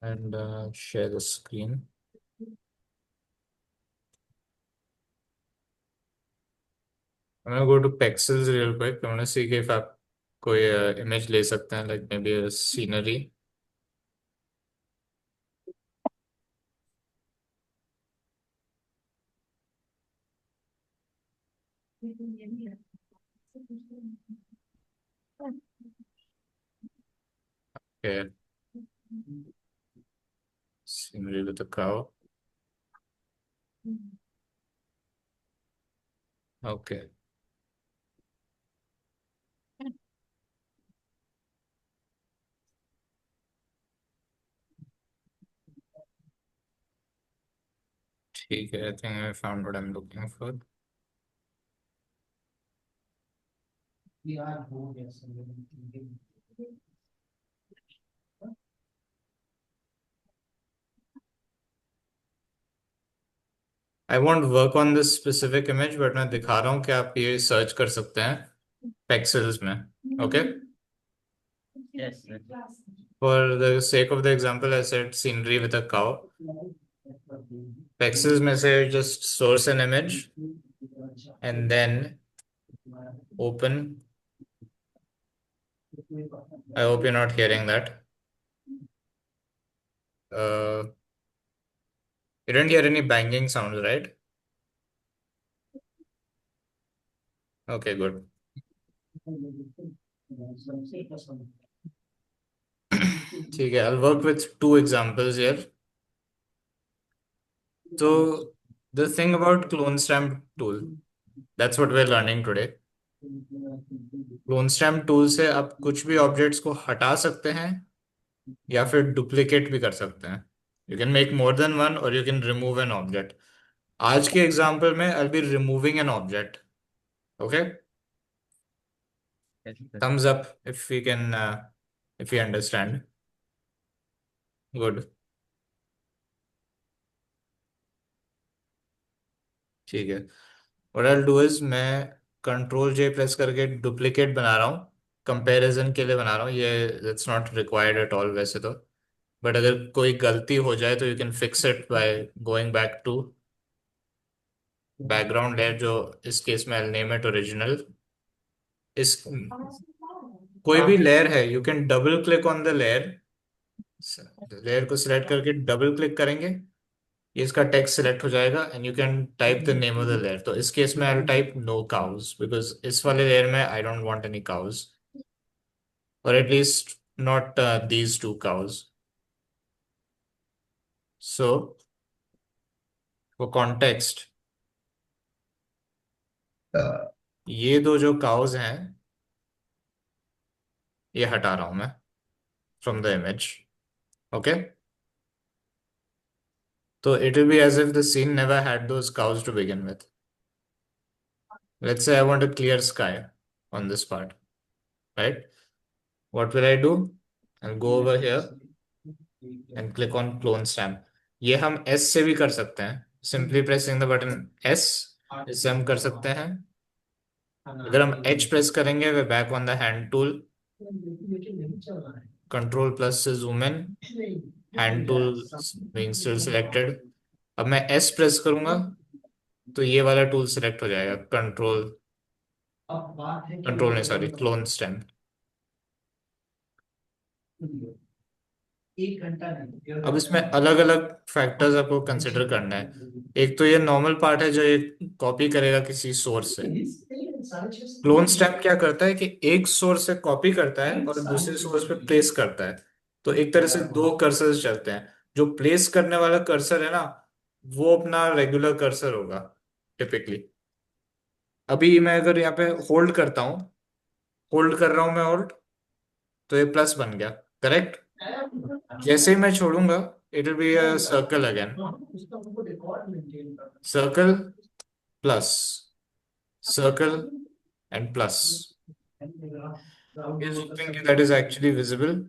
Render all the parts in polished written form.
and share the screen. I'm gonna go to Pexels real quick. I'm gonna see if आप कोई image ले सकते हैं, like maybe a scenery. Okay, scenery with a cow. Okay. ठीक है, I think I found what I'm looking for. I won't work on this specific image, but मैं दिखा रहा हूँ कि आप ये सर्च कर सकते हैं Pexels में. Okay. Yes, sir. For the sake of the example, I said scenery with a cow. Pexels में से just source an image and then open. I hope you're not hearing that. You didn't hear any banging sounds, right? Okay, good. ठीक है, I'll work with two examples here. So the thing about clone stamp tool, that's what we're learning today. Clone stamp tool से आप कुछ भी objects को हटा सकते हैं या फिर डुप्लीकेट भी कर सकते हैं. You can make more than one और you can remove an object. आज के एग्जांपल में I be removing an object. Okay. Yes, sir. Thumbs up if you can, if you understand. Good. ठीक है. What I will do is मैं control J press करके duplicate बना रहा हूँ. कंपैरिजन के लिए बना रहा हूँ ये. It's not required at all वैसे तो. बट अगर कोई गलती हो जाए तो you can fix it by going back to background layer, जो इस केस में आई नेम इट ओरिजिनल. इस कोई भी लेयर है, you can double click on the layer. Layer को सिलेक्ट करके डबल क्लिक करेंगे, ये इसका टेक्स्ट सिलेक्ट हो जाएगा and you can type the name of the layer. तो इस केस में I type no cows because इस वाले लेयर में I don't want any cows, और at least not these two cows. So for context, ये दो जो काउज हैं ये हटा रहा हूं मैं from the image. Okay. So it will be as if the scene never had those cows to begin with. Let's say I want a clear sky on this part, right? What will I do? I'll go over here and click on clone stamp. ये हम S से भी कर सकते हैं. Simply pressing the button S, इससे हम कर सकते हैं. अगर हम H प्रेस करेंगे we back on the hand tool. Control plus से zoom in. Hand tool being still selected. अब मैं S प्रेस करूंगा तो ये वाला टूल सिलेक्ट हो जाएगा. कंट्रोल, कंट्रोल नहीं सॉरी, क्लोन स्टैम्प. अब इसमें अलग अलग फैक्टर्स आपको कंसिडर करना है. एक तो ये नॉर्मल पार्ट है जो ये कॉपी करेगा किसी सोर्स से. क्लोन स्टैम्प क्या करता है कि एक सोर्स से कॉपी करता है और दूसरे सोर्स पे प्लेस करता है. तो एक तरह से दो कर्सर चलते हैं. जो प्लेस करने वाला कर्सर है ना, वो अपना रेगुलर कर्सर होगा टिपिकली. अभी मैं अगर यहाँ पे होल्ड करता हूँ, होल्ड कर रहा हूं मैं होल्ड, तो ये प्लस बन गया. करेक्ट. जैसे ही मैं छोड़ूंगा it will be a circle again. Circle plus circle and plus. Is hoping that is actually visible.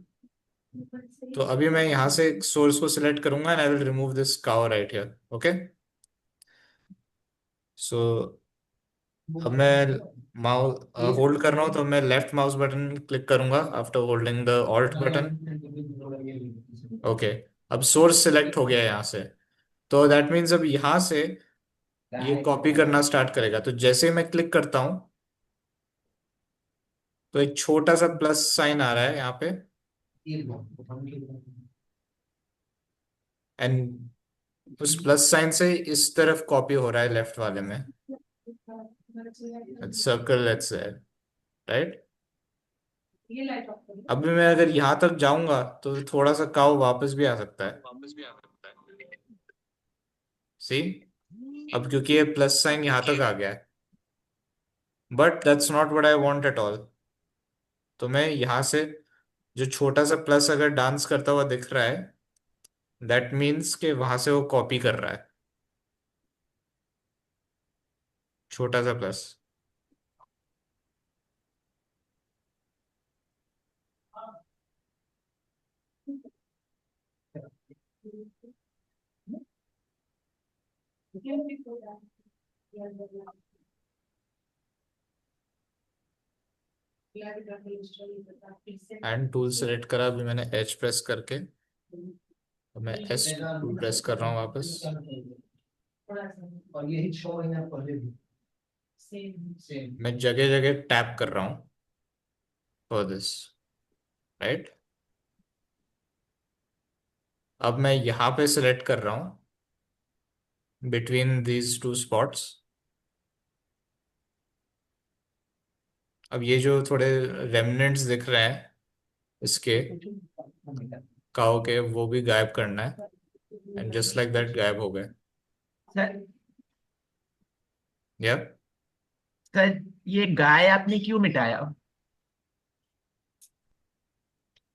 तो अभी मैं यहाँ से सोर्स को सिलेक्ट करूंगा and I will remove this cow right here. Okay. So अब मैं माउस होल्ड कर रहा हूँ, तो मैं लेफ्ट माउस बटन क्लिक करूंगा after holding the alt button. Okay, अब सोर्स सिलेक्ट हो गया यहाँ से। तो दैट मीन्स अब यहाँ से ये कॉपी करना स्टार्ट करेगा। तो जैसे ही मैं क्लिक करता हूँ, तो एक छोटा सा प्लस साइन आ रहा है यहाँ पे, एंड उस प्लस साइन से इस तरफ कॉपी हो रहा है लेफ्ट वाले में। Circle let's say, right. अभी मैं अगर यहाँ तक जाऊंगा तो थोड़ा सा काव वापस भी आ सकता है। सी, अब क्योंकि ये प्लस साइन यहाँ तक आ गया है, but that's not what I want at all. तो मैं यहाँ से जो छोटा सा प्लस अगर डांस करता हुआ दिख रहा है, दैट मीन्स कि वहां से वो कॉपी कर रहा है, छोटा सा प्लस। एंड टूल सेलेक्ट करा, अभी मैंने एच प्रेस करके, तो मैं एस टूल प्रेस कर रहा हूँ वापस। मैं जगह जगह टैप कर रहा हूँ फॉर दिस, राइट। अब मैं यहाँ पे सिलेक्ट कर रहा हूँ बिटवीन दीज टू स्पॉट्स। अब ये जो थोड़े रेमनेंट्स दिख रहे हैं इसके काओ के, वो भी गायब करना है, एंड जस्ट लाइक दैट गायब हो गए। सर या सर, ये गाय आपने क्यों मिटाया?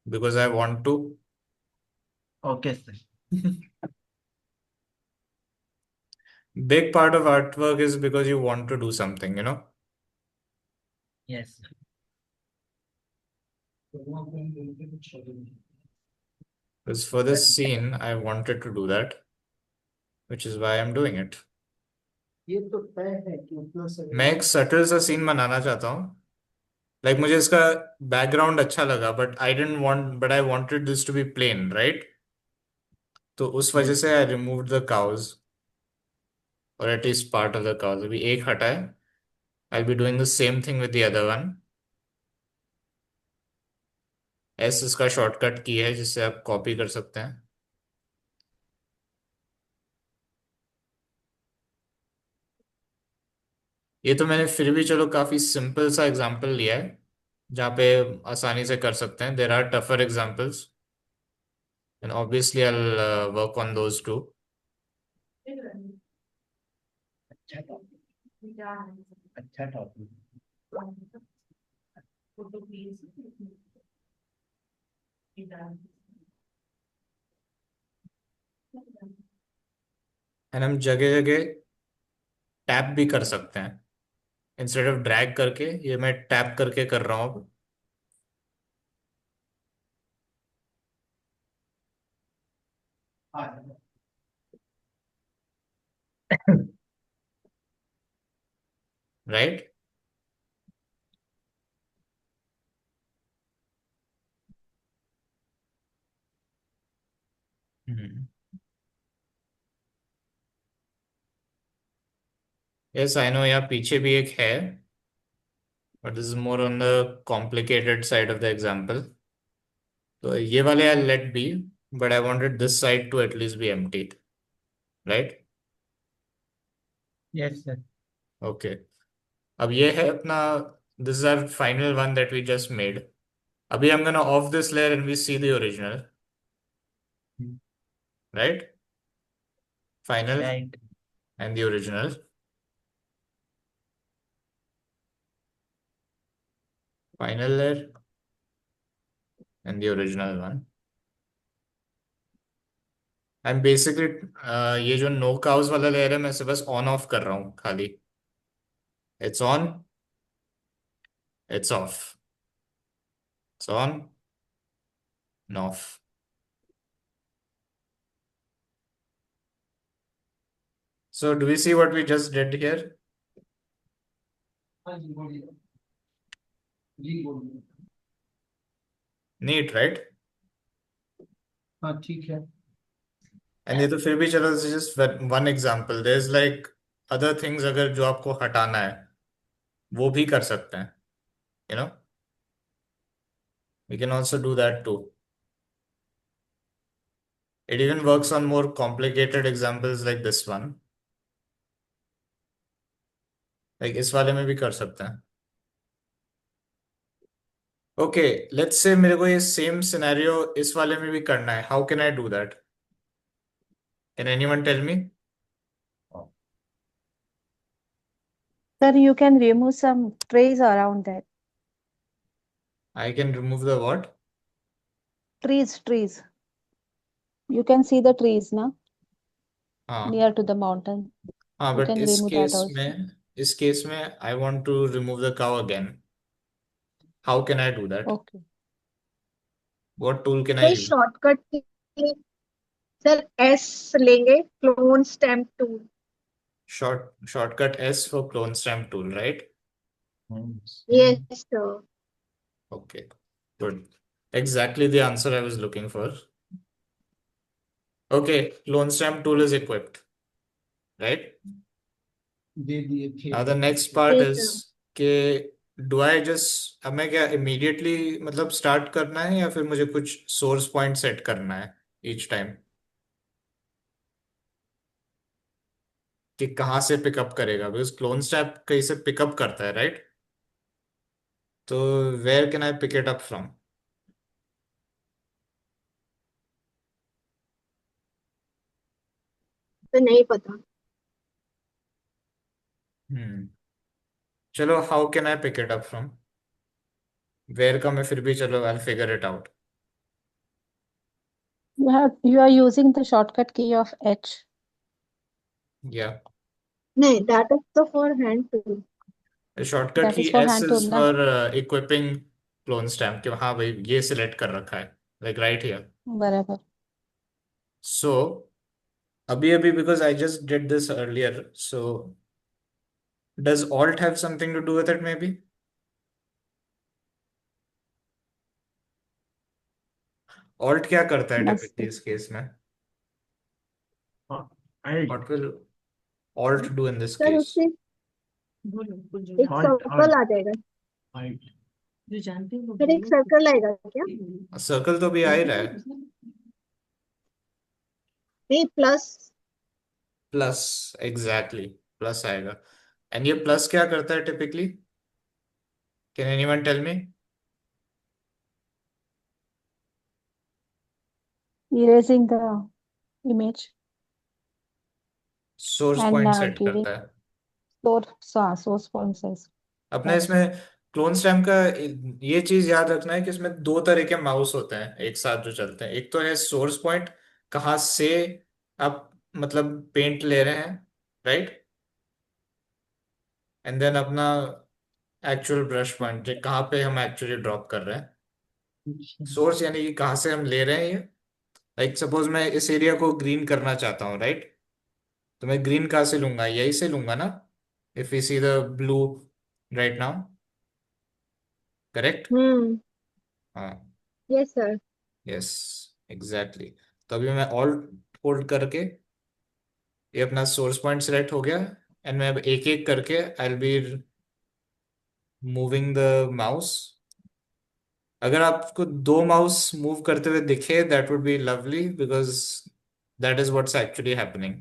Because I want to. Okay sir. Big part of artwork is because you want to do something, you know. Yes. Because for this scene, I wanted to do that, which is why I'm doing it. मैं एक subtle सा scene बनाना चाहता हूँ। Like मुझे इसका background अच्छा लगा, but I wanted this to be plain, right. तो उस वजह यस से आई रिमूव्ड द काउज, और at least part of the cows. अभी एक हटा है। I be doing the same thing with the other one. S इसका शॉर्टकट की है जिससे आप कॉपी कर सकते हैं। ये तो मैंने फिर भी चलो काफी सिंपल सा एग्जांपल लिया है, जहाँ पे आसानी से कर सकते हैं। There are tougher examples, and obviously I work on those too. अच्छा टॉपिक। अच्छा टॉपिक। एंड हम जगह जगह टैप भी कर सकते हैं, इंस्टेड ऑफ ड्रैग करके। ये मैं टैप करके कर रहा हूँ अब, राइट। यस आई नो, यहाँ पीछे भी एक है, but this is more on the complicated side of the example. तो ये वाले I let be, but I wanted this side to at least be empty, right. Yes sir. Okay, अब ये है अपना, this is our final one that we just made. अभी I'm gonna off this layer and we see the original, right? Final right. and the original. Final layer and the original one. And basically ये जो no cows वाला layer है, मैं इसे बस on off कर रहा हूँ खाली। It's on, it's off, it's on and off. So do we see what we just did here? Neat right. हाँ ठीक है। एंड ये तो फिर भी चलो, just one example, there is like other things, अगर जो आपको हटाना है वो भी कर सकते हैं, you know, we can also do that too. It even works on more complicated examples like this one, like इस वाले में भी कर सकते हैं। ओके, लेट्स से मेरे को ये सेम सिनेरियो इस वाले में भी करना है, how can I do that? Can anyone tell me? Sir, you can remove some trees around that. I can remove the what? Trees. You can see the trees, na, हाँ near to the mountain. हाँ, You but can remove that also. इस case में I want to remove the cow again, how can I do that? Okay. What tool can I sir use? Shortcut के लिए sir S लेंगे, clone stamp tool. Shortcut S for clone stamp tool, right? Yes sir. Okay, good, exactly the answer I was looking for. Okay, clone stamp tool is equipped, right? दे दिए थे। Now the next part yes is sir. के do I just, अब मैं क्या immediately मतलब start करना है, या फिर मुझे कुछ सोर्स पॉइंट सेट करना है ईच टाइम, कि कहाँ से पिकअप करेगा? बिकॉज क्लोन स्टैप कहीं से पिकअप करता है, राइट? तो where can I pick it up from? तो नहीं पता। हम्म, चलो, how can I pick it up from? Where का मैं फिर भी, चलो, I figure it out. You are using the shortcut key of H. या नहीं, दैट इज तो for hand tool. Shortcut That की is for S hand tool, is na. For equipping clone stamp, कि हाँ भाई ये सिलेक्ट कर रखा है, लाइक राइट हियर। बराबर. सो अभी अभी, because I just did this earlier, so does alt have something to do with it maybe? Alt क्या करता है Must टिपिकली be. इस केस में? हाँ alt. What will alt do in this sir case? उससे एक alt circle आ जाएगा। Alt. फिर एक सर्कल आएगा क्या? सर्कल तो भी आ ही रहा है। नहीं, प्लस। प्लस, एग्जैक्टली, प्लस आएगा। एंड ये प्लस क्या करता है typically? Can anyone tell me? Erasing the image source and point set giving करता है। source point size. अपने That's इसमें क्लोन स्टैम्प का ये चीज याद रखना है कि इसमें दो तरह के माउस होते हैं एक साथ जो चलते हैं। एक तो है सोर्स पॉइंट, कहाँ से आप मतलब पेंट ले रहे हैं, राइट? एंड देन अपना एक्चुअल ब्रश पॉइंट, कहाँ पे हम एक्चुअली ड्रॉप कर रहे हैं। सोर्स यानी कि कहाँ से हम ले रहे हैं ये। लाइक सपोज मैं इस एरिया को ग्रीन करना चाहता हूँ, राइट? तो मैं ग्रीन कहाँ से लूंगा? यही से लूंगा ना, if you see the blue right now, correct? Hmm. हाँ, यस सर। Yes, exactly. तो अभी मैं ऑल्ट होल्ड करके ये अपना सोर्स पॉइंट सिलेक्ट हो गया, एंड मैं अब एक एक करके I will be moving the mouse. अगर आपको दो माउस मूव करते हुए दिखे, that would be lovely, because that is what's actually happening.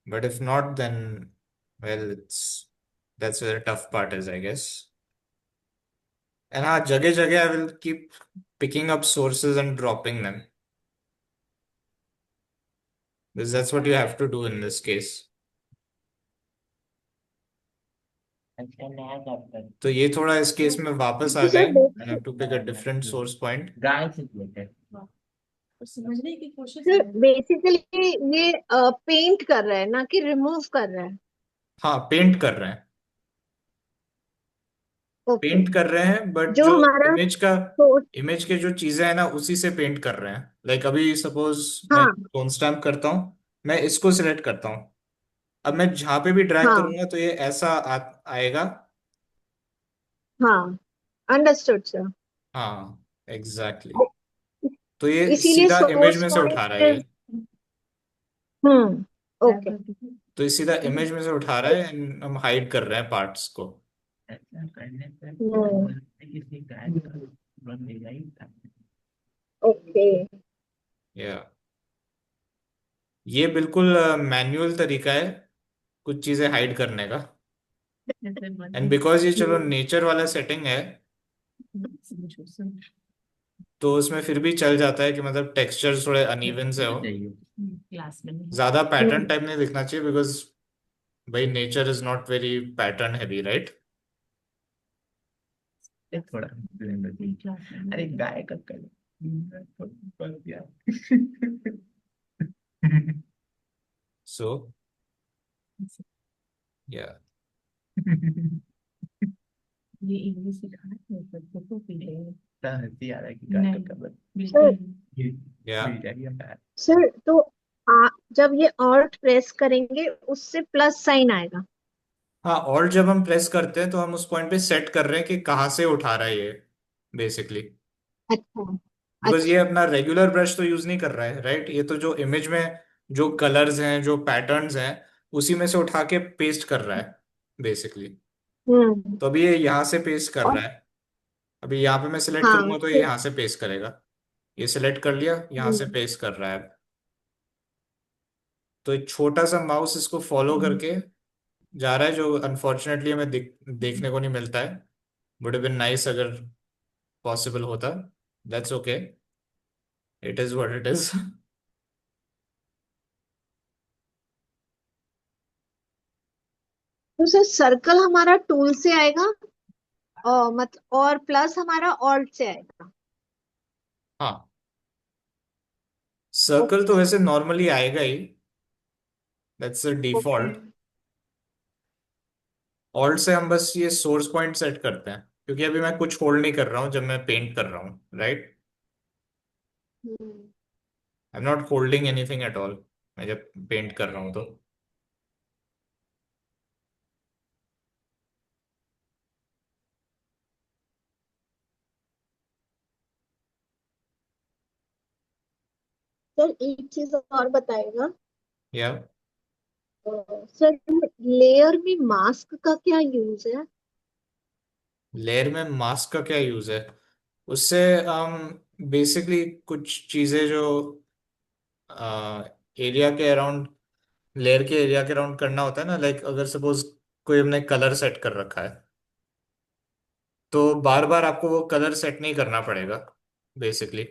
But if not, then well, it's that's where tough part is, I guess. And हाँ, जगह जगह I will keep picking up sources and dropping them, because that's what you have to do in this case. तो ये थोड़ा इस case में वापस आ तो गए, sir I have to pick a different source point. गाय से रिलेटेड। बेसिकली ये पेंट कर रहा है ना कि रिमूव कर रहा है? हाँ, पेंट कर रहे हैं, ओके। पेंट कर रहे हैं, बट जो जो हमारा इमेज का, सोर्स। इमेज के जो चीजें हैं ना, उसी से पेंट कर रहे हैं। लाइक अभी सपोज मैं हाँ। टोन स्टैम्प करता हूँ, मैं इसको सिलेक्ट करता हूँ, अब मैं जहां पे भी ड्रैग हाँ करूंगा तो ये ऐसा आएगा। हाँ, अंडरस्टूड सर। हाँ, एग्जैक्टली। तो ये इसीलिए सीधा इमेज सोर्स में से उठा रहा है पॉइंट। ये। ओके। तो ये सीधा इमेज में से उठा रहा है एंड हम हाइड कर रहे हैं पार्ट्स को। ऐसा करने पे हम्म। किसी गाय का रंग ले जाएगी था। ओके। या ये बिल्कुल मैन्युअल तरीका है कुछ चीजें हाइड करने का। ऐसे एंड बने बिकॉज ये चलो नेचर वाला सेटिंग है, तो उसमें फिर भी चल जाता है कि मतलब टेक्सचर्स थोड़े अनइवन से हो। चाहिए क्लास में नहीं ज्यादा पैटर्न टाइप नहीं दिखना चाहिए बिकॉज भाई nature is not very pattern heavy, right? है, थोड़ा अरे गाय का कलर कर दिया। सो या ये इंग्लिश सिखा है बच्चों को भी है। हंसी आ रहा है कि गाय का कलर सर ये या मिल जाएगी यार। सर तो जब ये ऑल्ट प्रेस करेंगे उससे प्लस साइन आएगा। हाँ, और जब हम प्रेस करते हैं तो हम उस पॉइंट पे सेट कर रहे हैं कि कहाँ से उठा रहा है ये, बेसिकली। अच्छा। बिकॉज ये अच्छा। अपना रेगुलर ब्रश तो यूज नहीं कर रहा है, राइट? ये तो जो इमेज में जो कलर्स हैं, जो पैटर्न्स हैं, उसी में से उठा के पेस्ट कर रहा है, बेसिकली। हम्म। तो अभी ये यहाँ से पेस्ट कर और रहा है। अभी यहाँ पे मैं सिलेक्ट हाँ करूंगा तो ये फिर। यहाँ से पेस्ट करेगा। ये सिलेक्ट कर लिया, यहाँ से हम्म। पेस्ट कर रहा है। तो एक छोटा सा माउस इसको फॉलो करके जा रहा है, जो अनफॉर्चुनेटली हमें देखने को नहीं मिलता है। वुड हैव बीन नाइस अगर पॉसिबल होता। That's okay, it is what it is. तो सर सर्कल हमारा टूल से आएगा और मतलब और प्लस हमारा ऑल्ट से आएगा। हाँ, सर्कल ओके तो सर। वैसे नॉर्मली आएगा ही। That's the okay. Default. Alt से हम बस ये सोर्स पॉइंट सेट करते हैं, क्योंकि अभी मैं कुछ होल्ड नहीं कर रहा हूँ जब मैं पेंट कर रहा हूँ, right? Hmm. I am not holding anything at all, मैं जब पेंट कर रहा हूँ तो। सर एक चीज और बताएगा। या सर लेयर में मास्क का क्या यूज है? लेयर में मास्क का क्या यूज है? उससे हम बेसिकली कुछ चीजें जो एरिया के अराउंड, लेयर के एरिया के अराउंड करना होता है ना, लाइक अगर सपोज कोई हमने कलर सेट कर रखा है, तो बार बार आपको वो कलर सेट नहीं करना पड़ेगा, बेसिकली।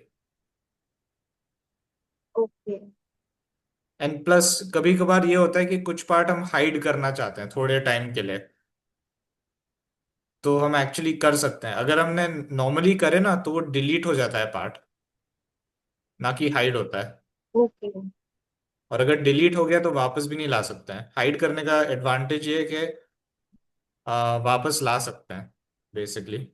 ओके। एंड प्लस कभी कभार ये होता है कि कुछ पार्ट हम हाइड करना चाहते हैं थोड़े टाइम के लिए, तो हम एक्चुअली कर सकते हैं। अगर हमने नॉर्मली करे ना तो वो डिलीट हो जाता है पार्ट, ना कि हाइड होता है। ओके। और अगर डिलीट हो गया तो वापस भी नहीं ला सकते हैं। हाइड करने का एडवांटेज ये है कि वापस ला सकते हैं, बेसिकली।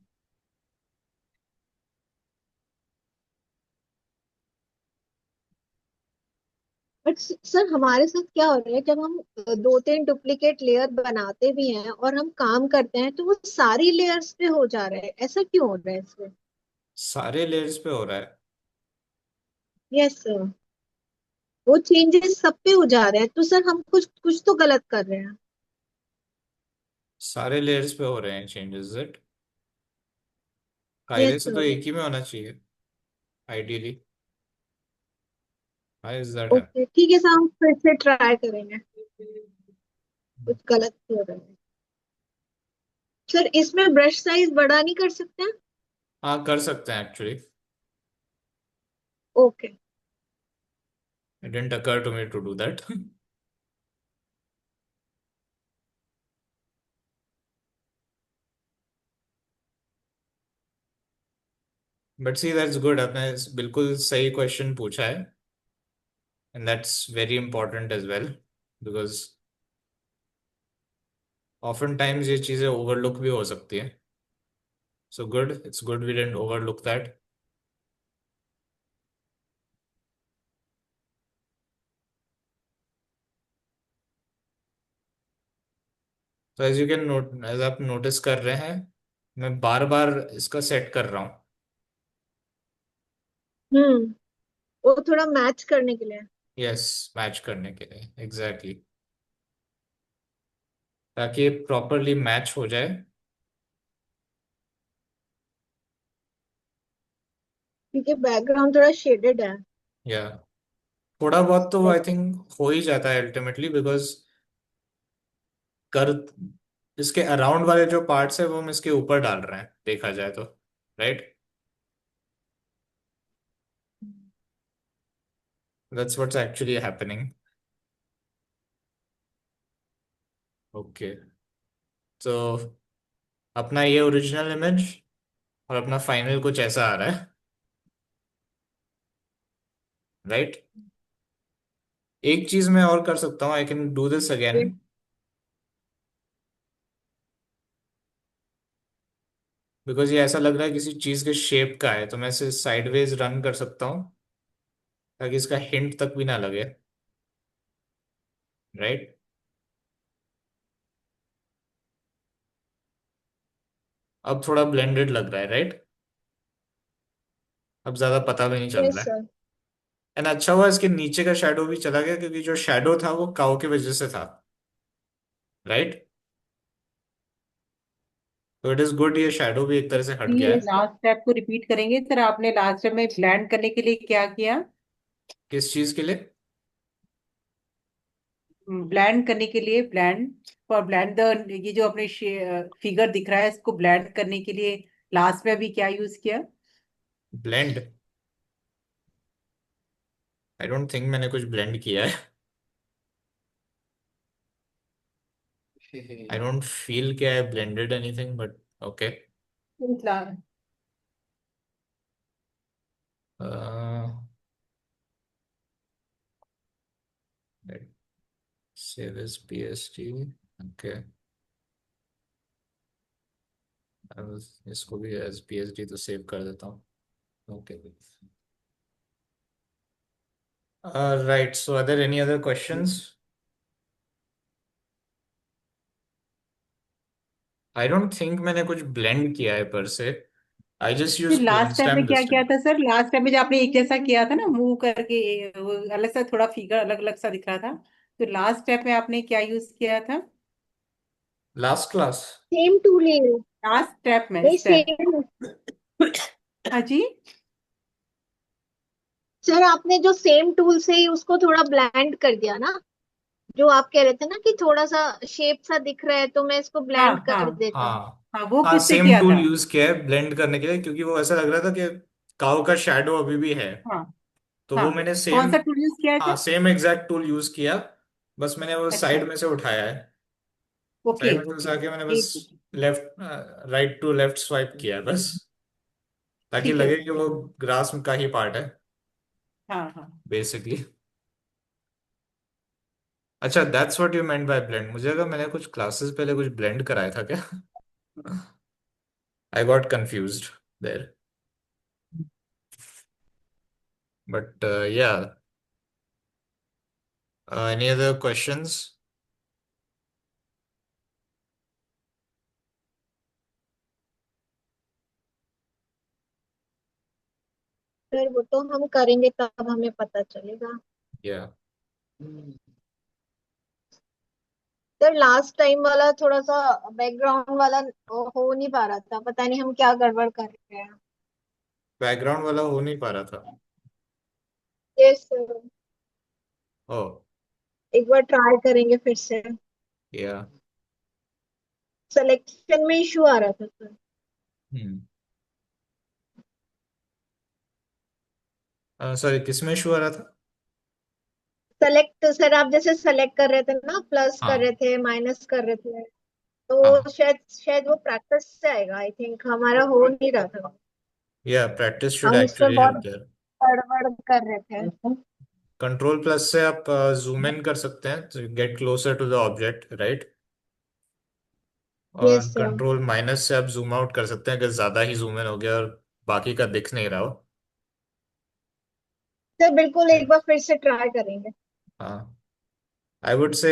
बट सर हमारे साथ क्या हो रहा है जब हम दो तीन डुप्लीकेट लेयर बनाते भी हैं और हम काम करते हैं तो वो सारी लेयर्स पे हो जा रहा है, ऐसा क्यों हो रहा है इसमें? सारे लेयर्स पे हो रहा है। Yes sir. वो चेंजेस सब पे हो जा रहे हैं तो सर हम कुछ कुछ तो गलत कर रहे हैं। सारे लेयर्स पे हो रहे हैं चेंजेस इट। कायदे यस से तो सर। एक ही में होना चाहिए, ideally. How is that okay ठीक है सर, हम फिर से ट्राई करेंगे। कुछ गलत हो रहा है। सर इसमें ब्रश साइज बड़ा नहीं कर सकते हैं? हाँ, कर सकते हैं actually. Okay. It didn't occur to me to do that. But see, that's good, आपने बिल्कुल सही क्वेश्चन पूछा है। And that's very important as well, because often times ये चीज़ें ओवरलुक भी हो सकती है। So good, it's good we didn't overlook that. तो as you can note, as आप नोटिस कर रहे हैं, मैं बार बार इसका सेट कर रहा हूँ। हम्म। वो थोड़ा मैच करने के लिए। यस, मैच करने के लिए, एग्जैक्टली exactly. ताकि प्रॉपरली मैच हो जाए। क्योंकि बैकग्राउंड थोड़ा शेडेड है। या थोड़ा बहुत तो आई थिंक हो ही जाता है अल्टीमेटली, बिकॉज कर इसके अराउंड वाले जो पार्ट्स है वो हम इसके ऊपर डाल रहे हैं, देखा जाए तो, right. That's what's actually happening. Okay, तो अपना ये ओरिजिनल इमेज और अपना फाइनल कुछ ऐसा आ रहा है, राइट। एक चीज मैं और कर सकता हूँ, I can do this again. Because ये ऐसा लग रहा है किसी चीज के शेप का है, तो मैं इसे साइडवेज रन कर सकता हूँ ताकि इसका हिंट तक भी ना लगे, राइट। अब थोड़ा ब्लेंडेड लग रहा है, राइट। अब ज्यादा पता भी नहीं चल यस रहा है। सर। एंड अच्छा हुआ इसके नीचे का शेडो भी चला गया, क्योंकि जो शेडो था वो काऊ की वजह से था, राइट। तो इट इज गुड, ये शेडो भी एक तरह से हट गया ये है। लास्ट स्टेप को रिपीट करेंगे सर, आपने लास्ट स्टेप में ब्लेंड करने के लिए क्या किया? किस चीज के लिए? ब्लेंड करने के लिए, ब्लेंड फॉर ब्लेंड द, ये जो अपने फिगर दिख रहा है इसको ब्लेंड करने के लिए लास्ट में अभी क्या यूज किया? ब्लेंड? आई डोंट थिंक मैंने कुछ ब्लेंड किया है। आई डोंट फील कि I blended anything, but okay. Save as PST. Okay, इसको भी एज पीएसडी तो सेव कर देता हूँ। Okay, right. So are there any other questions? I don't think मैंने कुछ ब्लेंड किया है पर से। आई जस्ट यूज फिर क्लोन लास्ट टाइम में स्टैम्प क्या दिस किया टाइम। था सर? लास्ट टाइम में जो आपने एक जैसा किया था ना, मूव करके, वो अलग सा थोड़ा फिगर अलग अलग सा दिख रहा था, तो लास्ट स्टेप में आपने क्या यूज किया था? Last class? सेम टूल ही है। लास्ट स्टेप में नहीं स्टेप। सेम। हाँ जी। सर आपने जो सेम टूल से ही उसको थोड़ा ब्लेंड कर दिया ना। जो आप कह रहे थे ना कि थोड़ा सा शेप सा दिख रहा है तो मैं इसको हाँ ब्लेंड कर हाँ देता हूँ। हाँ। हाँ, वो हाँ, किससे सेम किया टूल था? यूज किया है ब्लेंड करने के लिए, क्योंकि वो ऐसा लग रहा था कि काऊ का शैडो अभी भी है। हाँ तो हाँ। वो मैंने कौन सेम, सा टूल यूज किया है हाँ, sir? Same exact tool use किया। बस मैंने वो अच्छा। साइड में से उठाया है। ओके। साइड में से उठा के मैंने बस ठीक है। Left, right to left swipe किया है बस, ताकि ठीक है लगे कि ठीक वो है। ग्रास का ही पार्ट है, हाँ हाँ। बेसिकली। अच्छा, that's what you meant by blend. मुझे लगा मैंने कुछ क्लासेस पहले कुछ ब्लेंड कराया था क्या। I got confused there, but yeah, any other questions? फिर वो तो हम करेंगे तब हमें पता चलेगा। या सर लास्ट टाइम वाला थोड़ा सा बैकग्राउंड वाला हो नहीं पा रहा था, पता नहीं हम क्या गड़बड़ कर रहे हैं। बैकग्राउंड वाला हो नहीं पा रहा था? यस। ओ, एक बार ट्राई करेंगे फिर से। या। सिलेक्शन में इशू आ रहा था सर। हम्म, सॉरी, किस में इशू आ रहा था? सेलेक्ट सर, आप जैसे सेलेक्ट कर रहे थे ना, प्लस कर रहे हाँ थे, माइनस कर रहे थे, तो हाँ। शायद शायद वो प्रैक्टिस से आएगा। आई थिंक हमारा हो नहीं रहा था। या प्रैक्टिस शुड हम उसमें एक्चुअली हेल्प बहुत देयर। गड़बड़ कर रहे थे। कंट्रोल प्लस से आप जूम इन कर सकते हैं तो get closer to the object, right. और यस सर। कंट्रोल माइनस से आप जूम आउट कर सकते हैं अगर ज्यादा ही जूम इन हो गया और बाकी का दिख नहीं रहा हो। सर बिल्कुल एक बार फिर से ट्राई करेंगे। हाँ, I would say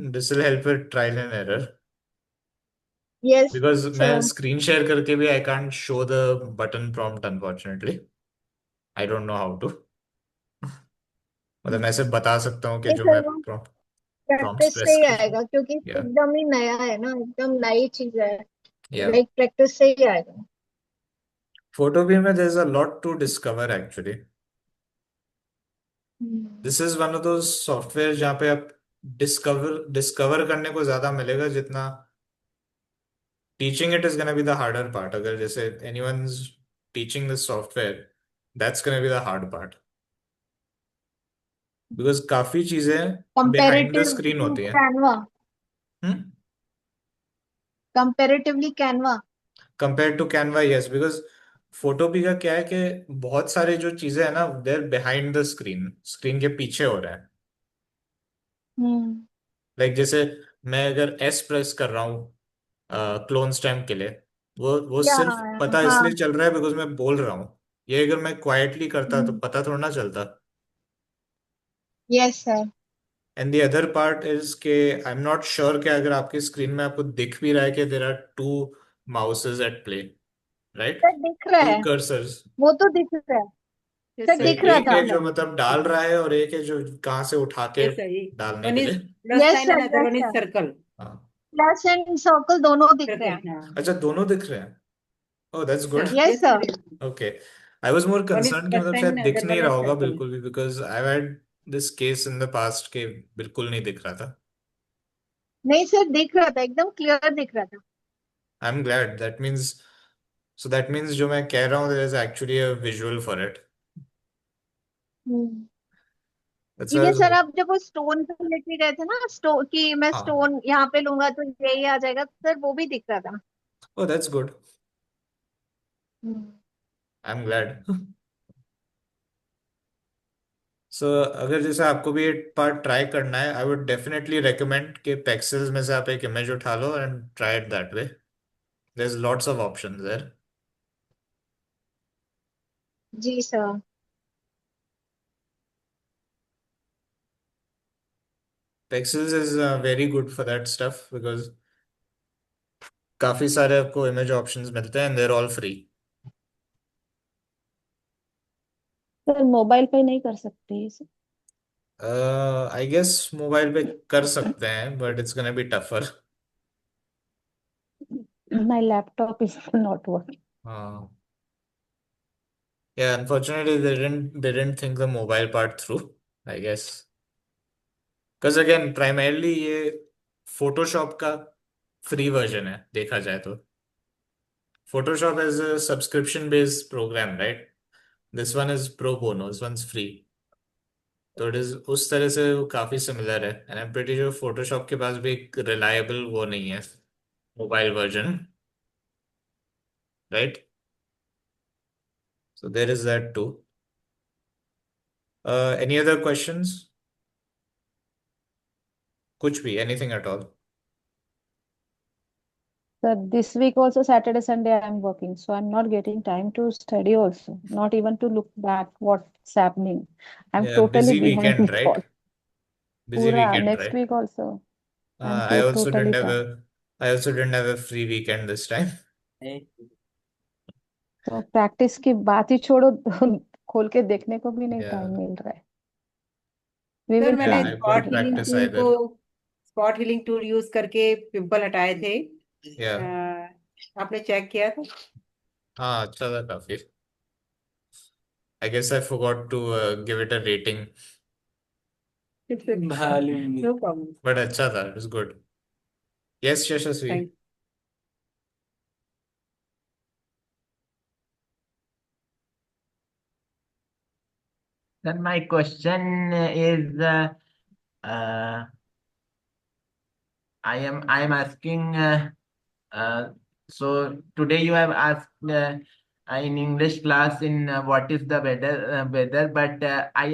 this will help with trial and error. Yes because मैं सर। स्क्रीन शेयर करके भी I can't show the button prompt unfortunately. I don't know how to. मतलब मैं सिर्फ बता सकता हूँ कि नहीं जो सर, मैं वो प्रॉम्प्ट्स प्रैक्टिस से प्रेस ही कर। आएगा क्योंकि या एकदम ही नया है ना, एकदम नई चीज है। या लाइक प्रैक्टिस से ही आएगा। फोटो भी में there is a lot to discover actually. Hmm. This is one of those software जहाँ पे आप डिस्कवर करने को ज्यादा मिलेगा जितना teaching it is gonna be the harder part. अगर जैसे anyone's teaching this software, that's gonna be the hard part, because काफी चीजें behind the comparative screen too होती हैं। Canva. Hmm. Comparatively Canva. Compare to Canva, yes, because Photopea का क्या है कि बहुत सारे जो चीजें हैं ना देर बिहाइंड द स्क्रीन, स्क्रीन के पीछे हो रहा है। हम्म। लाइक जैसे मैं अगर एस प्रेस कर रहा हूँ क्लोन स्टैम्प के लिए, वो या सिर्फ पता हाँ। इसलिए चल रहा है बिकॉज मैं बोल रहा हूँ। ये अगर मैं क्वाइटली करता तो हम्म। पता थोड़ा ना चलता। Yes sir. And the other part is के आई एम नॉट श्योर कि अगर आपकी स्क्रीन में आपको दिख भी रहा है कि there are two mouses at play, right, sir दिख रहा टू है, कर्सर्स। वो तो दिख रहा है। यस सर सर, दिख रहा एक था। है जो मतलब डाल रहा है और एक है जो कहाँ से उठा के यस सर, डालने वन के इज लिए। Plus yes sign and sir, other yes one is sir. Circle. हाँ। प्लस एंड सर्कल दोनों दिख रहे सर्कल, हैं। हाँ। अच्छा, दोनों दिख रहे हैं। ओह that's good. Sir, yes yes sir. Sir, okay. I was more one is concern कि प्लस मतलब शायद साइन दिख अदर नहीं वन रहा इज होगा सर्कल। बिल्कुल भी, because I had this case in the past के बिल्कुल नहीं दिख रहा था। नहीं सर, दिख रहा था, एकदम क्लियर दिख रहा था। I am glad, that means, so that means जो मैं कह रहा हूँ there is actually a visual for it. Hmm. That's क्योंकि सर व्हाई। आप जब वो स्टोन पे लेके गए थे ना, स्टोन कि मैं हाँ। स्टोन यहाँ पे लूंगा तो यही आ जाएगा, सर वो भी दिख रहा था। Oh that's good. Hmm. I am glad. So अगर जैसे आपको भी एक पार्ट ट्राई करना है, आई वुड डेफिनेटली रेकमेंड कि पेक्सल्स में से आप एक इमेज उठा लो and try it that way. There is lots of options there. जी sir. Pexels is very good for that stuff because काफी सारे आपको इमेज ऑप्शंस मिलते हैं and they're all free. Sir mobile पे नहीं कर सकते ये सब? आई गेस मोबाइल पे कर सकते हैं but it's gonna be tougher. My laptop is not working. हाँ। Yeah, unfortunately they didn't think the mobile part through, I guess. Because again, primarily ये फोटोशॉप का फ्री वर्जन है देखा जाए तो। Photoshop as a subscription based program, right? This one is pro bono, this one is free. तो it is उस तरह से वो काफी सिमिलर है and I am pretty sure Photoshop के पास भी एक रिलायबल वो नहीं है mobile version, right? So there is that too. Any other questions? कुछ भी, anything at all? Sir, this week also Saturday, Sunday I am working, so I'm not getting time to study also, not even to look back what's happening. I'm totally Busy behind weekend, right? what. Busy Pura weekend, next right? week also. I'm I also didn't totally have done. I also didn't have a free weekend this time. तो practice की बात ही छोड़ो, खोल के देखने को भी नहीं Yeah, टाइम मिल रहा है. We सर, will yeah, मैंने plan I for spot couldn't next healing time. practice tool को either. Spot healing tool use करके पिंपल हटाए थे। Yeah, आपने चेक किया था? हाँ, अच्छा था काफी. I guess I forgot to give it a rating, no problem. but अच्छा था. It was good. Yes, Yashasvi. Thank Then my question is, uh, I am asking. So today you have asked in English class in what is the weather, but I